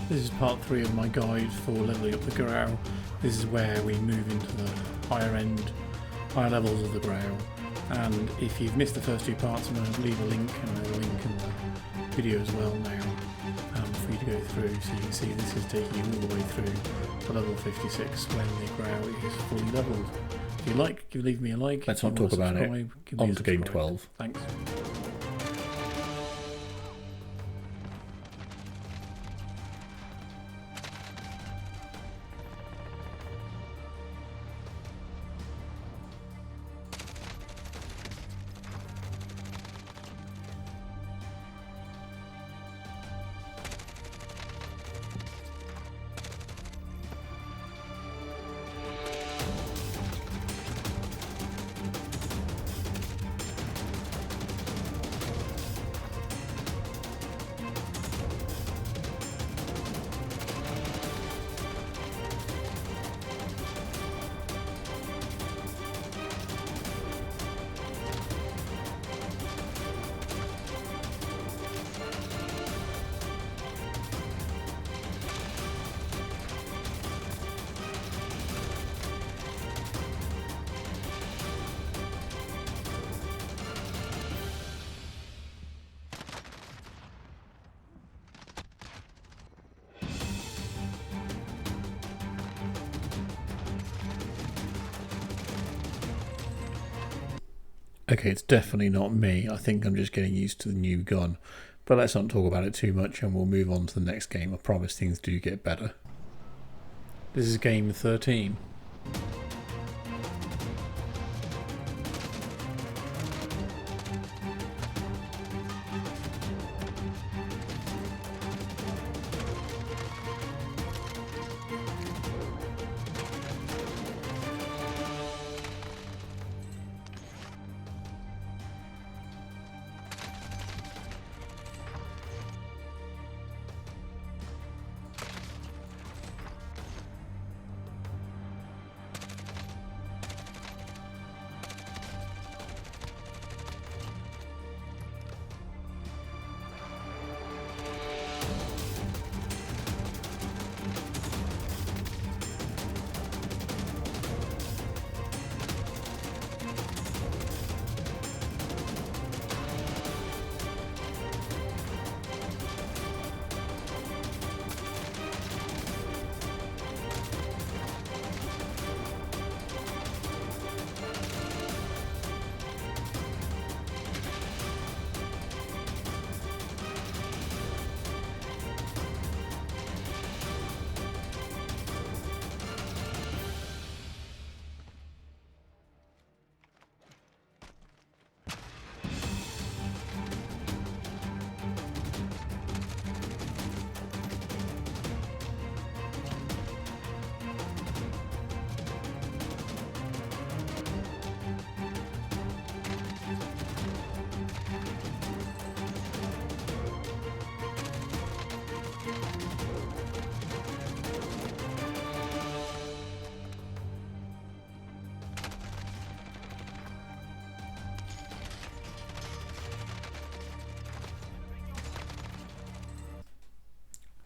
This is part 3 of my guide for leveling up the Grau. This is where we move into the higher levels of the Grau. And if you've missed the first 2 parts, I'm going to leave a link, and there's a link in the video as well now for you to go through, so you can see this is taking you all the way through to level 56 when the Grau is fully leveled. If you like, leave me a like. Let's not talk about it. On to game 12. Thanks. Okay, it's definitely not me. I think I'm just getting used to the new gun. But let's not talk about it too much and we'll move on to the next game. I promise things do get better. This is game 13.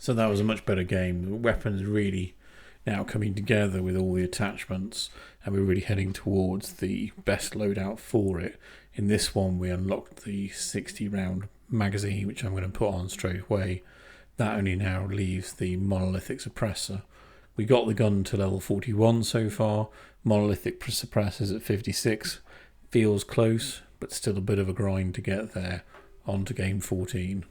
So that was a much better game. The weapons really now coming together with all the attachments, and we're really heading towards the best loadout for it. In this one we unlocked the 60 round magazine, which I'm going to put on straight away. That only now leaves the monolithic suppressor. We got the gun to level 41 so far. Monolithic suppressors at 56. Feels close, but still a bit of a grind to get there. On to game 14.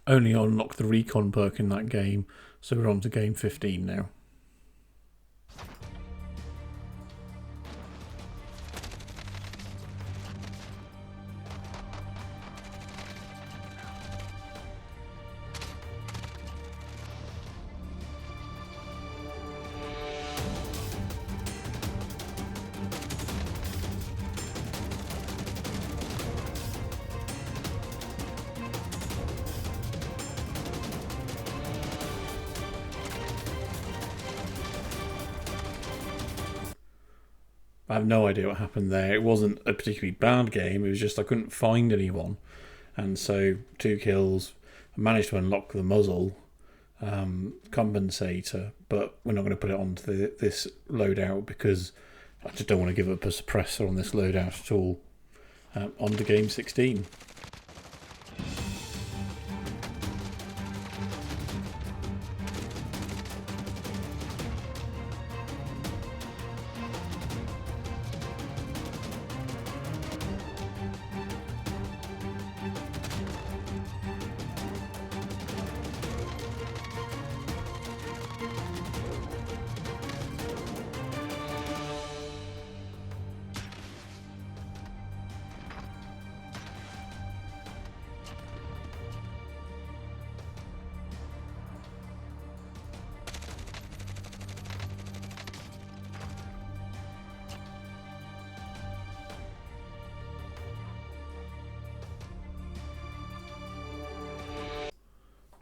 only unlocked the recon perk in that game, so we're on to game 15 now. I have no idea what happened there. It wasn't a particularly bad game, it was just I couldn't find anyone. And so 2 kills, I managed to unlock the muzzle compensator, but we're not going to put it onto this loadout because I just don't want to give up a suppressor on this loadout at all. On to game 16.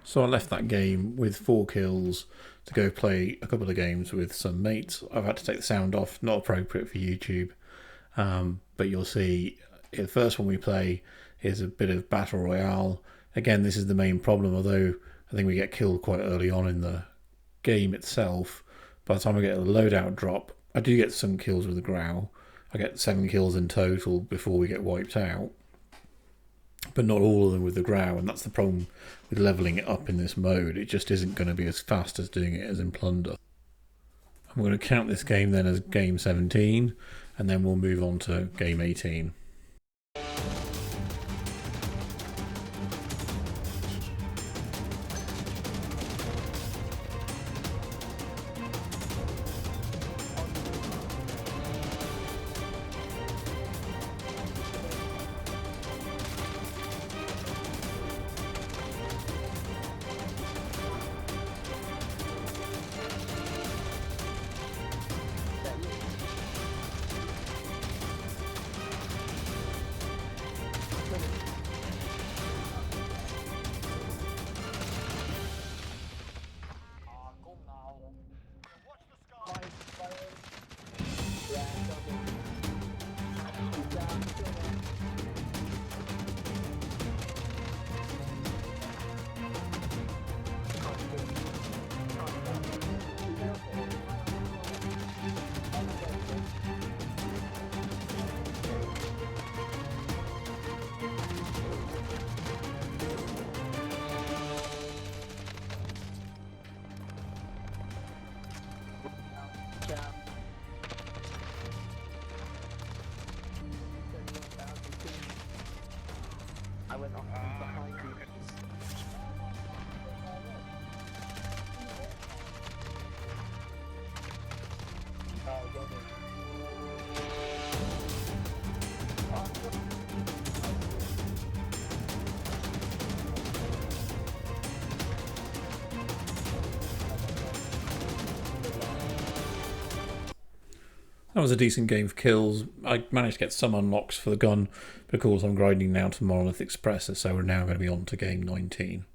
So I left that game with 4 kills to go play a couple of games with some mates. I've had to take the sound off, not appropriate for YouTube. But you'll see the first one we play is a bit of Battle Royale. Again, this is the main problem, although I think we get killed quite early on in the game itself. By the time I get a loadout drop, I do get some kills with the Grau. I get 7 kills in total before we get wiped out. But not all of them with the Grau, and that's the problem with levelling it up in this mode. It just isn't going to be as fast as doing it as in Plunder. I'm going to count this game then as game 17, and then we'll move on to game 18. I went off behind you. Oh, got it. That was a decent game for kills. I managed to get some unlocks for the gun, but of course I'm grinding now to Monolithic Suppressor, so we're now going to be on to game 19.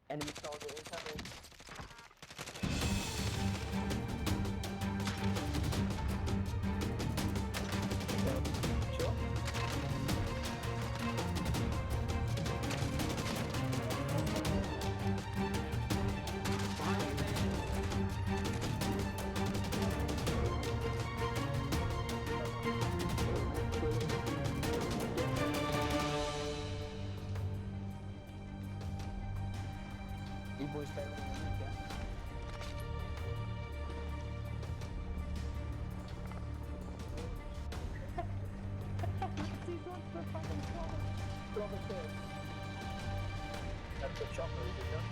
Enemy soldier incoming. Sure. Still on the stairs. That's the chopper, is it done?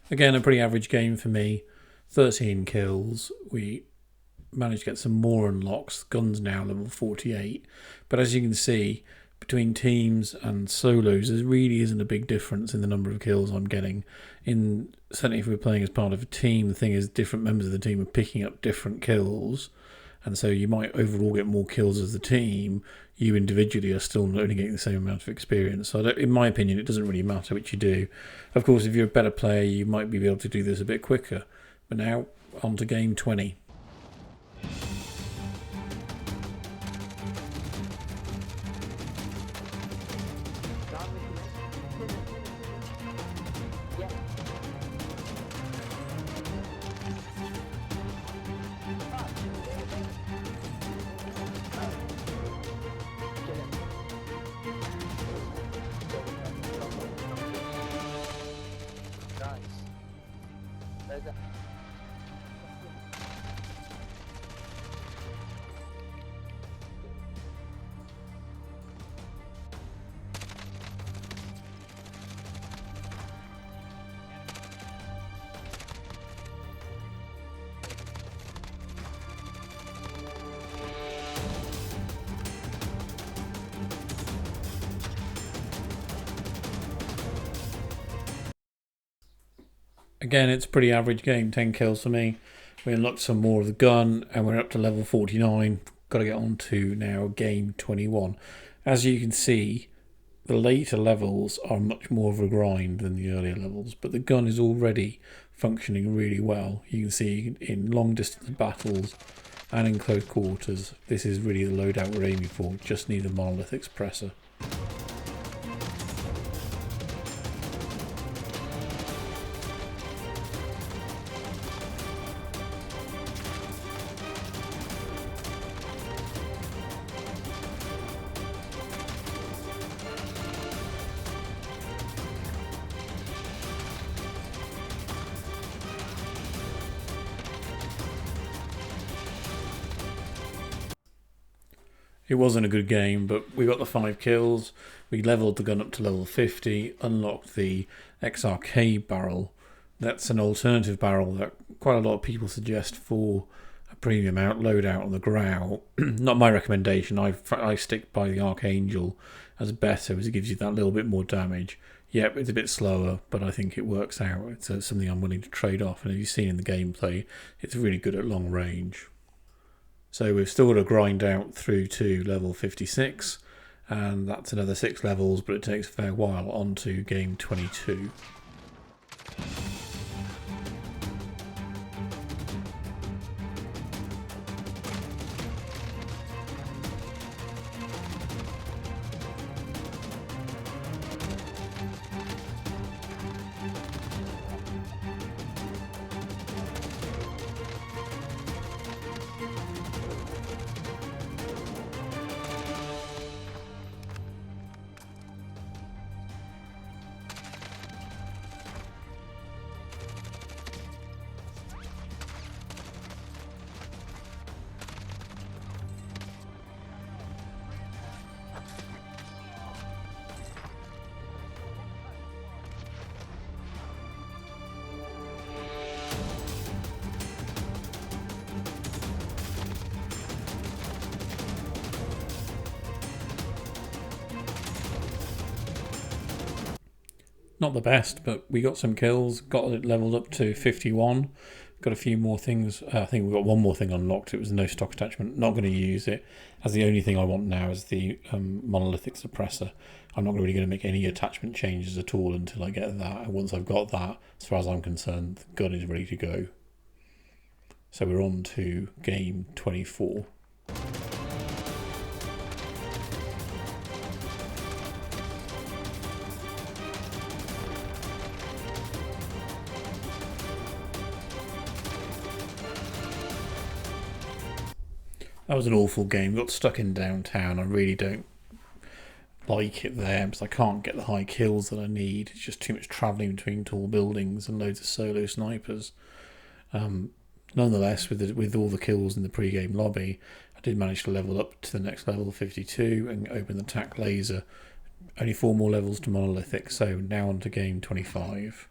Again, a pretty average game for me. 13 kills. We managed to get some more unlocks. Gun's now level 48. But as you can see, between teams and solos, there really isn't a big difference in the number of kills I'm getting. Certainly if we're playing as part of a team, the thing is different members of the team are picking up different kills. And so you might overall get more kills as a team. You individually are still only getting the same amount of experience. So in my opinion, it doesn't really matter what you do. Of course, if you're a better player, you might be able to do this a bit quicker. But now, on to game 20. Again, it's a pretty average game, 10 kills for me. We unlocked some more of the gun and we're up to level 49. Got to get on to now game 21. As you can see, the later levels are much more of a grind than the earlier levels, but the gun is already functioning really well. You can see in long distance battles and in close quarters, this is really the loadout we're aiming for. Just need a monolithic suppressor. It wasn't a good game, but we got the 5 kills. We leveled the gun up to level 50, unlocked the XRK barrel. That's an alternative barrel that quite a lot of people suggest for a premium loadout on the Grau. Not my recommendation. I stick by the Archangel as better, as it gives you that little bit more damage. Yep, it's a bit slower, but I think it works out. It's something I'm willing to trade off. And as you've seen in the gameplay, it's really good at long range. So we've still got to grind out through to level 56, and that's another 6 levels, but it takes a fair while on to game 22. Not the best, but we got some kills, got it leveled up to 51. Got a few more things. I think we've got one more thing unlocked. It was no stock attachment. Not going to use it, as the only thing I want now is the monolithic suppressor. I'm not really going to make any attachment changes at all until I get that. And once I've got that, as far as I'm concerned, the gun is ready to go. So we're on to game 24. That was an awful game. Got stuck in downtown. I really don't like it there because I can't get the high kills that I need. It's just too much travelling between tall buildings and loads of solo snipers. Nonetheless, with all the kills in the pre-game lobby, I did manage to level up to the next level, 52, and open the TAC laser. Only 4 more levels to monolithic, so now on to game 25.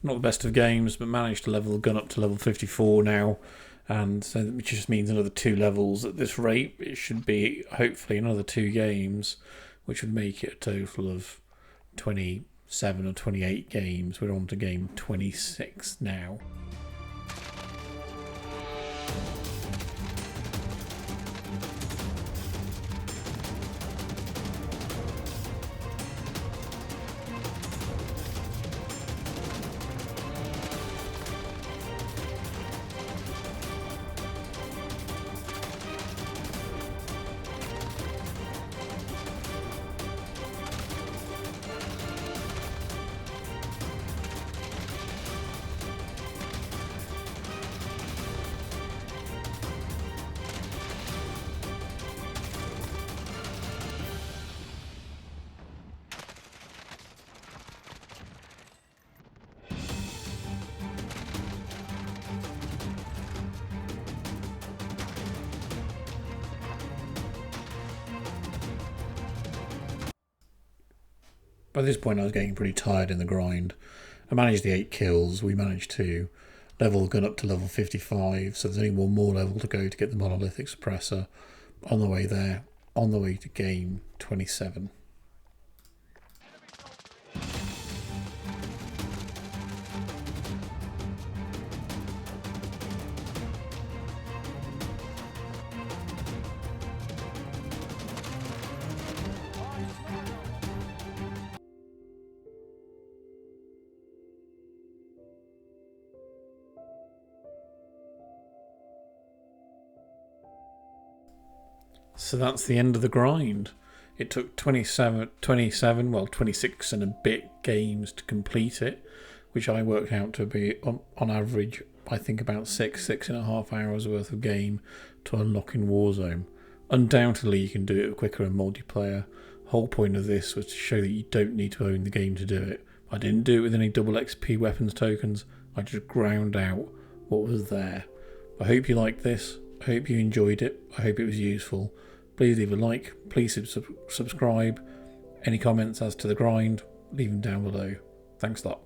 Not the best of games, but managed to level the gun up to level 54 now, and so which just means another 2 levels at this rate. It should be hopefully another 2 games, which would make it a total of 27 or 28 games. We're on to game 26 now. By this point I was getting pretty tired in the grind. I managed the 8 kills. We managed to level the gun up to level 55, so there's only one more level to go to get the monolithic suppressor. On the way there, on the way to game 27. So that's the end of the grind. It took 26 and a bit games to complete it, which I worked out to be, on average, I think about 6.5 hours worth of game to unlock in Warzone. Undoubtedly you can do it quicker in multiplayer. The whole point of this was to show that you don't need to own the game to do it. I didn't do it with any double XP weapons tokens. I just ground out what was there. I hope you liked this. I hope you enjoyed it. I hope it was useful. Please leave a like. Please subscribe. Any comments as to the grind, leave them down below. Thanks a lot.